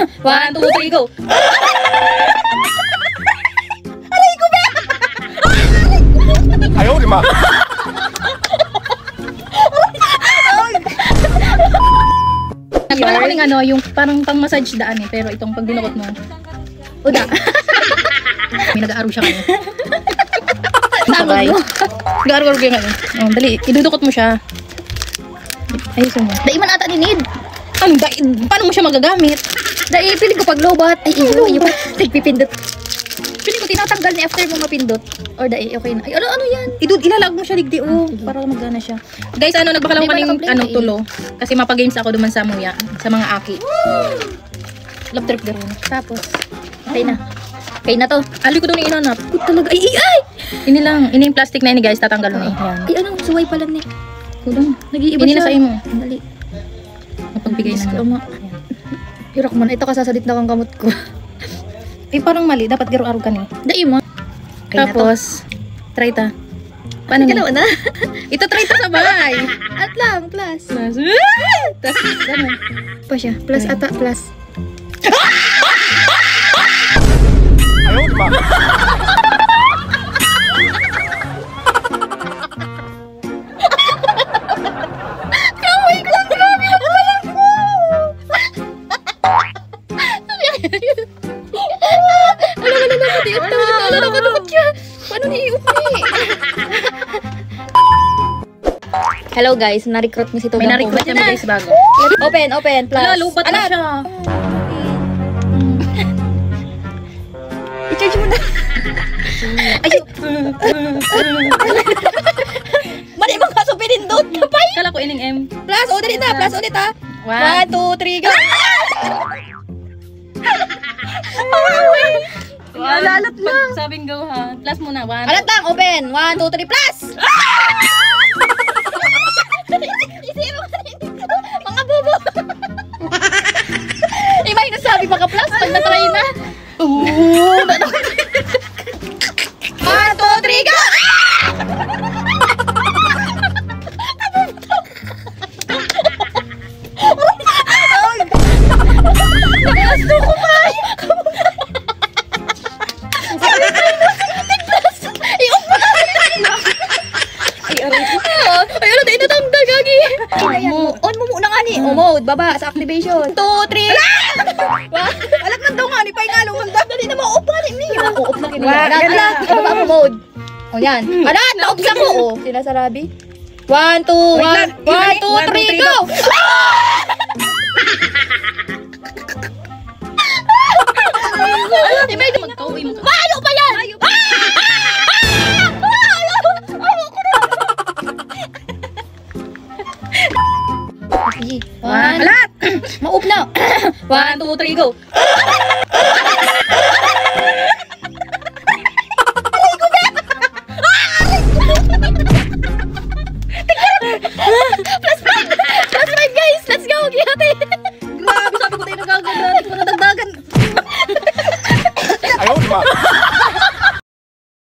1, 2, 3, go! Ayaw, di ma! Parang kaling ano, yung parang pang massage daan eh, pero itong pag dinukot mo. Uda. May nag-aaro siya ngayon. Sabay. Nag-aaro siya ngayon. Oh, dali, idudukot mo siya. Ayusin mo. Dai man ata ni need. Ano, paano mo siya magagamit? Dai pili ko paglobat. Ay iyo pa. Pipindot. Pili ko tinatanggal ni after mo mapindot. Or dai okay na. Ay ano yan? Ilalag mo siya digdi para magana siya. Guys, ano nagbakalaw ka ng anong tulo kasi mapa-games ako duman sa muya, sa mga aki. Love trip garo. Tapos okay na. Okay na to. Ali ko daw ni inanap. Talaga ay ay. Ini lang, ini yung plastic na ini guys, tatanggal mo yan. Ay anong suway pala ni. Kulang. Nag-iiba Ini siya. na sa imo. Dali. Mapagbigay na lang. Hirak man ito kasasalit na kang kamot ko. Eh parang mali, dapat garo-aro ka ni. Dai mo. Tapos try ta. Paano Ganawa na? Ito try ta sa bahay. At lang plus. Tapos ganun. Pa siya. Plus ata plus. Ayaw, di ma! Hello guys, na-recruit mo si Tugang. May na-recruit kami guys bago. Open, plus. Lubat na siya. I-charge mo na. Ay, mali bang kaso pinindot? Kapay. Kala ko ining M. Plus, ulit na. Plus, ulit ha. 1, 2, 3, go. Lalat lang. Sabing go ha. Plus muna. 1. Alat lang, open. 1, 2, 3, plus. Mga bobo. Iba yung nasabi baka plus pag na-try na. 1, 2, 3, go! Nagasto ko pa! I-off mo na! Ay, ano, tayo natanggal, gagi! On mo muna nga ni. Mode, baba, sa activation. 2, 3! Alat man daw nga ni, paingalo mo daw. Dali na ma-off nga ni niyo. O-off na kini. Alat, ibaba mo mode. O yan. Alat, na-off sa ko. O, sila sa Rabi. 1, 2, 1, 2, 3, go! Di ba ito magkauwi mo ka? Paano pa yan? Sige. Alat! Ma-off na. 1, 2, 3, go!